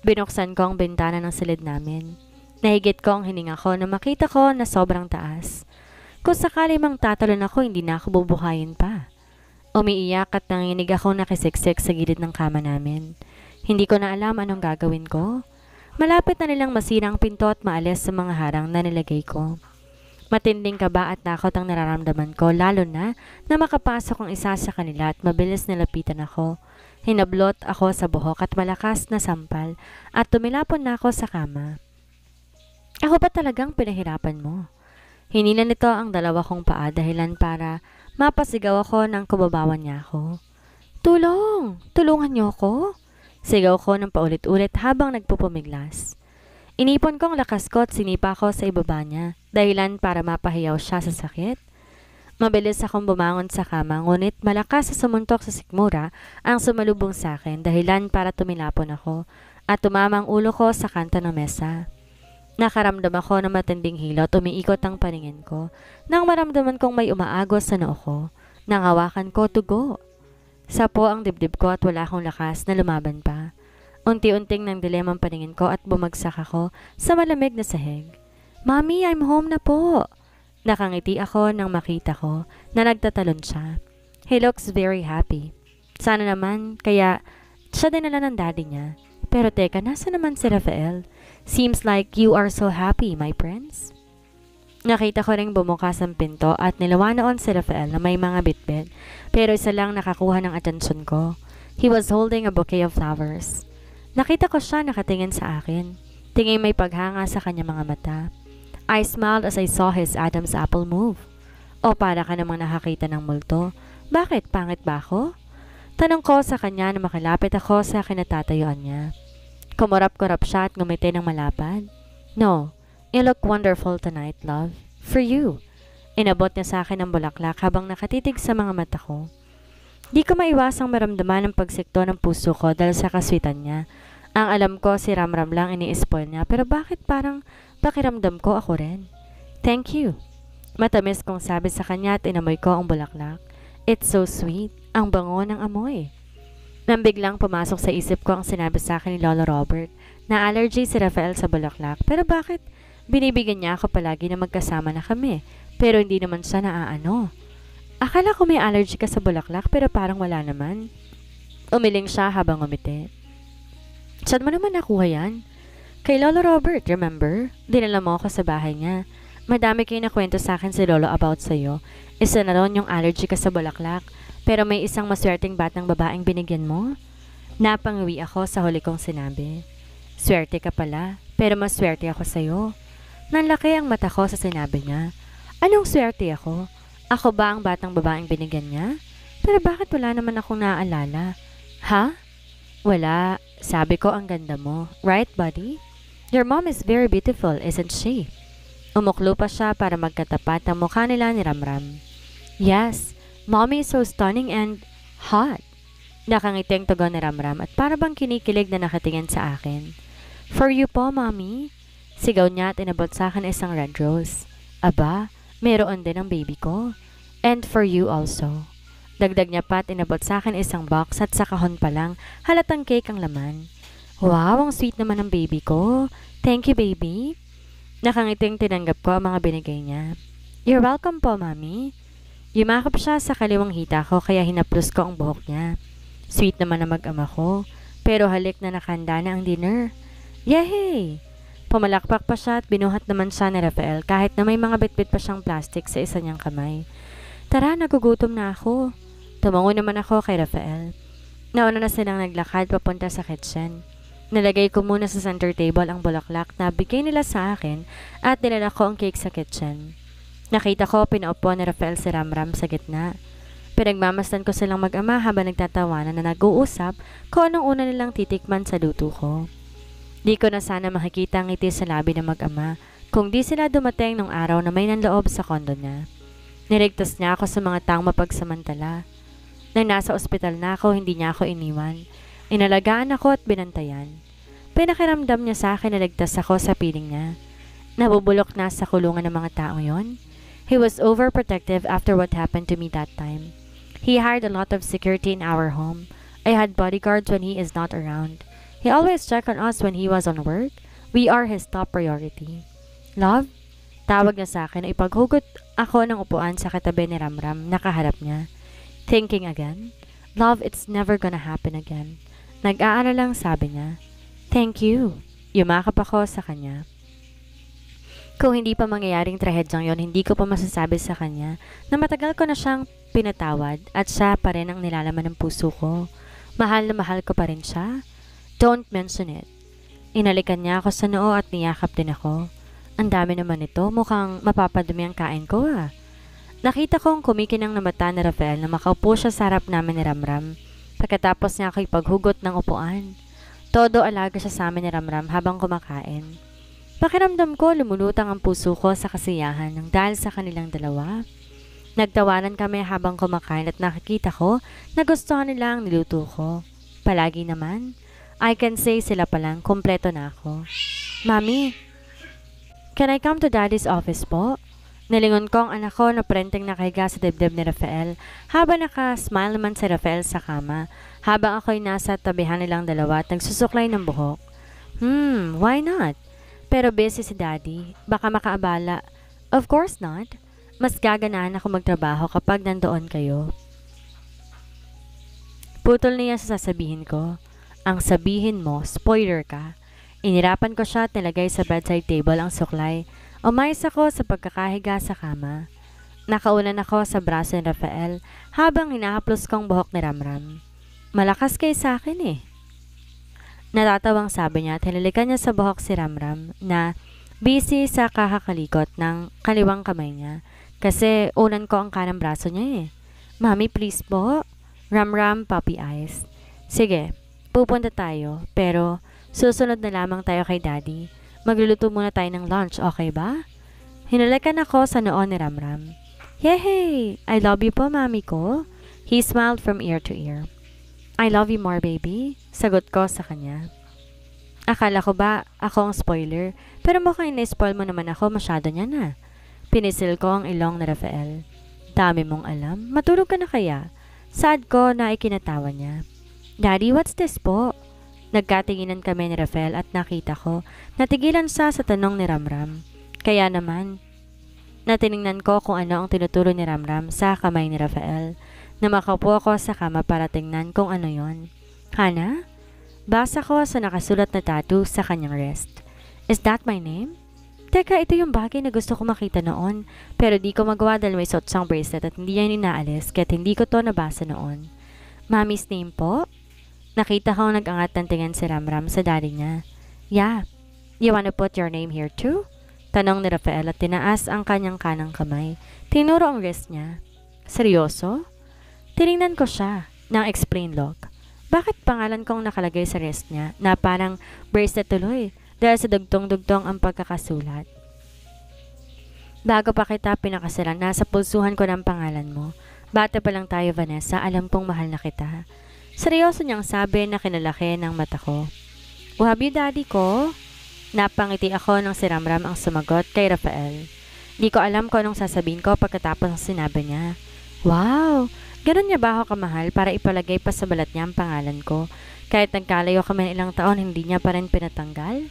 Binuksan ko ang bintana ng silid namin. Nahigit ko ang hininga ko na makita ko na sobrang taas. Kung sakali mang tatalon ako, hindi na ako bubuhayin pa. Umiiyak at nanginig ako nakisiksik sa gilid ng kama namin. Hindi ko na alam anong gagawin ko. Malapit na nilang masira ang pinto at maalis sa mga harang na nilagay ko. Matinding kaba at takot ang nararamdaman ko, lalo na makapasok ang isa sa kanila at mabilis nilapitan ako. Hinablot ako sa buhok at malakas na sampal at tumilapon na ako sa kama. Ako ba talagang pinahirapan mo? Hinila nito ang 2 kong paa dahilan para mapasigaw ako nang kubabawan niya ako. Tulong! Tulungan niyo ako! Sigaw ko ng paulit-ulit habang nagpupumiglas. Inipon ko ang lakas ko at sinipa ko sa ibaba niya dahilan para mapahiyaw siya sa sakit. Mabilis akong bumangon sa kama ngunit malakas sa sumuntok sa sikmura ang sumalubong sa akin dahilan para tumilapon ako at tumama ang ulo ko sa kanto ng mesa. Nakaramdam ako ng matinding hilot, umiikot ang paningin ko. Nang maramdaman kong may umaagos sa noo ko, nangawakan ko tugo. Sapo ang dibdib ko at wala akong lakas na lumaban pa. Unti-unting nang dilem ang paningin ko at bumagsak ako sa malamig na sahig. Mommy, I'm home na po! Nakangiti ako nang makita ko na nagtatalon siya. He looks very happy. Sana naman, kaya siya dinala ng daddy niya. Pero teka, nasa naman si Rafael? Seems like you are so happy, my prince. Nakita ko ring bumukas ang pinto at nilawanoon si Rafael na may mga bitbit, pero isa lang nakakuha ng atensyon ko. He was holding a bouquet of flowers. Nakita ko siya nakatingin sa akin. Tingin may paghanga sa kanyang mga mata. I smiled as I saw his Adam's apple move. O para ka namang nakakita ng multo. Bakit? Pangit ba ako? Tanong ko sa kanya na makalapit ako sa kinatatayuan niya. Kumurap-kurap siya at ngumiti ng malapad. No, you look wonderful tonight, love. For you. Inabot niya sa akin ang bulaklak habang nakatitig sa mga mata ko. Di ko maiwasang maramdaman ang pagsikto ng puso ko dahil sa kaswitan niya. Ang alam ko si Ramram lang ini-spoil niya pero bakit parang pakiramdam ko ako rin? Thank you. Matamis kong sabi sa kanya at inamoy ko ang bulaklak. It's so sweet. Ang bango ng amoy. Nang biglang pumasok sa isip ko ang sinabi sa akin ni Lolo Robert na allergy si Rafael sa bulaklak. Pero bakit binibigyan niya ako palagi na magkasama na kami pero hindi naman siya naaano? Akala ko may allergy ka sa bulaklak pero parang wala naman. Umiling siya habang umiti. Saan mo naman nakuha yan? Kay Lolo Robert, remember? Dinala mo ako sa bahay niya. Madami kayo nakwento sa akin si Lolo about sa'yo. Isa na ron yung allergy ka sa bulaklak. Pero may isang maswerteng batang babaeng binigyan mo? Napangawi ako sa huli kong sinabi. Swerte ka pala, pero mas swerte ako sa'yo. Nanlaki ang mata ko sa sinabi niya. Anong swerte ako? Ako ba ang batang babaeng binigyan niya? Pero bakit wala naman akong naaalala? Ha? Wala. Sabi ko ang ganda mo. Right, buddy? Your mom is very beautiful, isn't she? Umuklo pa siya para magkatapat ang mukha nila ni Ramram. Yes, mommy is so stunning and hot. Nakangiti ang tugon ni Ramram at para bang kinikilig na nakatingin sa akin. For you po, mommy. Sigaw niya at inabot sa akin isang red rose. Aba, meron din ang baby ko. And for you also. Dagdag niya pa at inabot sa akin isang box at sa kahon pa lang halatang cake ang laman. Wow, ang sweet naman ng baby ko. Thank you, baby. Nakangiting tinanggap ko ang mga binigay niya. You're welcome po, mommy. Yumakap siya sa kaliwang hita ko kaya hinaplos ko ang buhok niya. Sweet naman na mag-ama ko. Pero halik na nakanda na ang dinner. Yay! Pumalakpak pa siya at binuhat naman siya ni Rafael kahit na may mga bitbit pa siyang plastic sa isa niyang kamay. Tara, nagugutom na ako. Tumango naman ako kay Rafael. Nauna na silang naglakad papunta sa kitchen. Nalagay ko muna sa center table ang bulaklak na bigay nila sa akin at nilala ko ang cake sa kitchen. Nakita ko pinaupo ni Rafael si Ramram sa gitna. Pinagmamasdan ko silang mag-ama habang nagtatawanan na nag-uusap kung anong una nilang titikman sa luto ko. Di ko na sana makikita ang ngiti sa labi ng mag-ama kung di sila dumating nung araw na may nanloob sa kondo niya. Niligtas niya ako sa mga taong mapagsamantala. Nang nasa ospital na ako, hindi niya ako iniwan. Inalagaan ako at binantayan. Pinakiramdam niya sa akin na ligtas ako sa piling niya. Nabubulok na sa kulungan ng mga taong yon. He was overprotective after what happened to me that time. He hired a lot of security in our home. I had bodyguards when he is not around. He always checked on us when he was on work. We are his top priority. Love? Tawag niya sa akin na ipaghugot ako ng upuan sa katabi ni Ramram, nakaharap niya. Thinking again? Love, it's never gonna happen again. Nag-aalala lang sabi niya. Thank you. Yumakap ako sa kanya. Kung hindi pa mangyayaring trahedyang yon, hindi ko pa masasabi sa kanya na matagal ko na siyang pinatawad at siya pa rin ang nilalaman ng puso ko. Mahal na mahal ko pa rin siya. Don't mention it. Inalikan niya ako sa noo at niyakap din ako. Ang dami naman ito, mukhang mapapadumi ang kain ko ah. Nakita kong kumikinang na mata ni Rafael na makaupo siya sa harap namin ni Ramram. Pagkatapos niya ako ipaghugot ng upuan. Todo alaga siya sa amin ni Ramram habang kumakain. Pakiramdam ko lumulutang ang puso ko sa kasiyahan ng dahil sa kanilang dalawa. Nagtawanan kami habang kumakain at nakikita ko na gustuhan nila ang niluto ko. Palagi naman, I can say sila palang kumpleto na ako. Mami, can I come to Daddy's office po? Nalingon ko ang anak ko na prenteng nakahiga sa dibdib ni Rafael habang naka-smile naman si Rafael sa kama habang ako'y nasa tabihan nilang dalawa at nagsusuklay ng buhok. Why not? Pero busy si Daddy. Baka makaabala. Of course not. Mas gaganahan ako magtrabaho kapag nandoon kayo. Putol niya sa sasabihin ko. Ang sabihin mo, spoiler ka. Inirapan ko siya at nilagay sa bedside table ang suklay. Umayos ako sa pagkakahiga sa kama. Nakaunan ako sa braso ni Rafael habang hinahaplos kong buhok ni Ramram. Malakas kay sa akin eh. Natatawang sabi niya at hinalikan niya sa buhok si Ramram na busy sa kakakalikot ng kaliwang kamay niya kasi unan ko ang kanang braso niya eh. Mami, please po. Ramram, puppy eyes. Sige, pupunta tayo pero susunod na lamang tayo kay Daddy. Magluluto muna tayo ng lunch, okay ba? Hinalikan ako sa noon ni Ramram. Yay! I love you po, mami ko. He smiled from ear to ear. I love you more, baby. Sagot ko sa kanya. Akala ko ba ako ang spoiler, pero mukhang na-spoil mo naman ako, masyado niya na. Pinisil ko ang ilong ni Rafael. Dami mong alam. Matulog ka na kaya? Sad ko na ikinatawa niya. Daddy, what's this po? Nagkatinginan kami ni Rafael at nakita ko natigilan siya sa tanong ni Ramram. Kaya naman, natiningnan ko kung ano ang tinuturo ni Ramram sa kamay ni Rafael. Na makaupo ako sa kama para tingnan kung ano yon. Hana? Basa ko sa nakasulat na tattoo sa kanyang wrist. Is that my name? Teka, ito yung bagay na gusto ko makita noon. Pero di ko magawa dahil may suot siyang bracelet at hindi yan inaalis kaya't hindi ko to nabasa noon. Mommy's name po? Nakita ko nag-angat ng tingin si Ramram sa daddy niya. Yeah. You wanna put your name here too? Tanong ni Rafael at tinaas ang kanyang kanang kamay. Tinuro ang wrist niya. Seryoso? Tiningnan ko siya ng explain log. Bakit pangalan kong nakalagay sa wrist niya na parang bracelet tuloy dahil sa dugtong-dugtong ang pagkakasulat? Bago pa kita pinakasalan, nasa pulsuhan ko ng pangalan mo. Bata pa lang tayo, Vanessa, alam pong mahal na kita. Seryoso niyang sabi na kinalaki ng mata ko. Love you, daddy ko. Napangiti ako nang si Ramram ang sumagot kay Rafael. Di ko alam kung anong sasabihin ko pagkatapos ng sinabi niya. Wow! Ganun niya ba ako kamahal para ipalagay pa sa balat niya ang pangalan ko? Kahit nagkalayo kami ng ilang taon, hindi niya pa rin pinatanggal?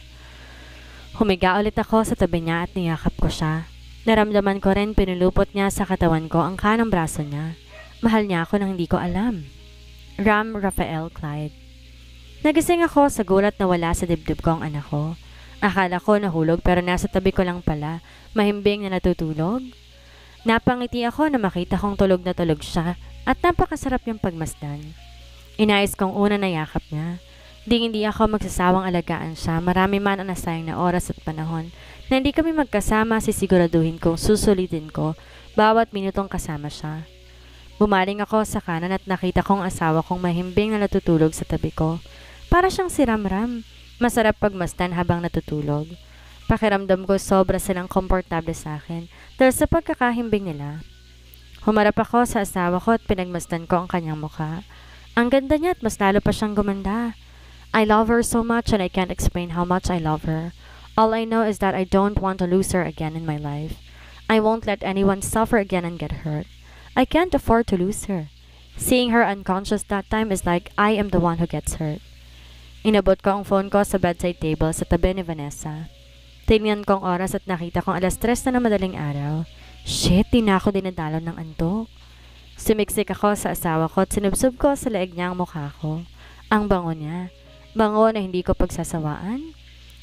Humiga ulit ako sa tabi niya at niyakap ko siya. Naramdaman ko rin pinulupot niya sa katawan ko ang kanang braso niya. Mahal niya ako nang hindi ko alam. Ram Rafael Clyde. Nagising ako sa gulat na wala sa dibdib ko ang anak ko. Akala ko nahulog pero nasa tabi ko lang pala, mahimbing na natutulog. Napangiti ako na makita kong tulog na tulog siya at napakasarap yung pagmasdan. Inayos kong una na yakap niya. Hindi ako magsasawang alagaan siya, marami man ang nasayang na oras at panahon na hindi kami magkasama, sisiguraduhin kong susulitin ko bawat minutong kasama siya. Bumaling ako sa kanan at nakita kong asawa kong mahimbing na natutulog sa tabi ko. Para siyang si Ramram. Masarap pagmasdan habang natutulog. Pakiramdam ko sobra silang komportable sa akin dahil sa pagkakahimbing nila. Humarap ako sa asawa ko at pinagmasdan ko ang kanyang mukha. Ang ganda niya at mas lalo pa siyang gumanda. I love her so much and I can't explain how much I love her. All I know is that I don't want to lose her again in my life. I won't let anyone suffer again and get hurt. I can't afford to lose her. Seeing her unconscious that time is like I am the one who gets hurt. Inabot ko ang phone ko sa bedside table sa tabi ni Vanessa. Tingnan ko ang oras at nakita kong 3:00 na ng madaling araw. Shit, di na ako dinadalaw ng antok. Sumiksik ako sa asawa ko at sinubsob ko sa leeg niya ang mukha ko. Ang bango niya. Bango na hindi ko pagsasawaan.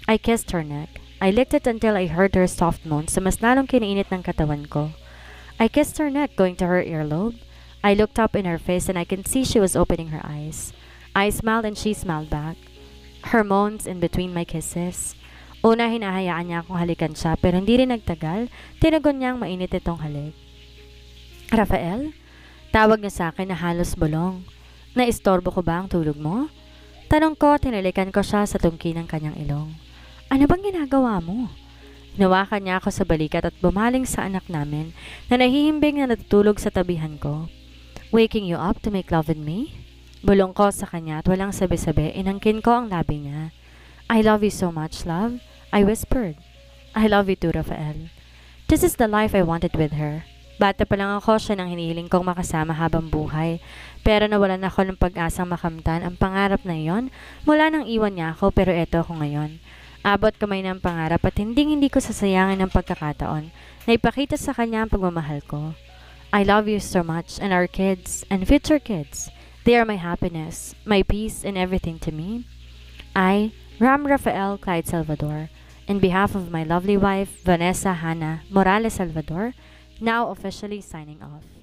I kissed her neck. I licked it until I heard her soft moans sa mas lalong kiniinit ng katawan ko. I kissed her neck going to her earlobe. I looked up in her face and I can see she was opening her eyes. I smiled and she smiled back. Her moans in between my kisses. Una hinahayaan niya akong halikan siya pero hindi rin nagtagal, tinagon niyang mainit itong halik. Rafael? Tawag niya sa akin na halos bulong. Naistorbo ko ba ang tulog mo? Tanong ko, tinalikan ko siya sa tungki ng kanyang ilong. Ano bang ginagawa mo? Hinawakan niya ako sa balikat at bumaling sa anak namin na nahihimbing na natutulog sa tabihan ko. Waking you up to make love with me? Bulong ko sa kanya at walang sabi-sabi, inangkin ko ang labi niya. I love you so much, love. I whispered. I love you too, Rafael. This is the life I wanted with her. Bata pa lang ako, siya nang hinihiling kong makasama habang buhay. Pero nawalan ako ng pag-asang makamtan ang pangarap na iyon mula nang iwan niya ako pero eto ako ngayon. Abot kamay ng pangarap at hindi ko sasayangin ang pagkakataon na ipakita sa kanya ang pagmamahal ko. I love you so much and our kids and future kids. They are my happiness, my peace, and everything to me. I, Ram Rafael Clyde Salvador, in behalf of my lovely wife, Vanessa Hannah Morales Salvador, now officially signing off.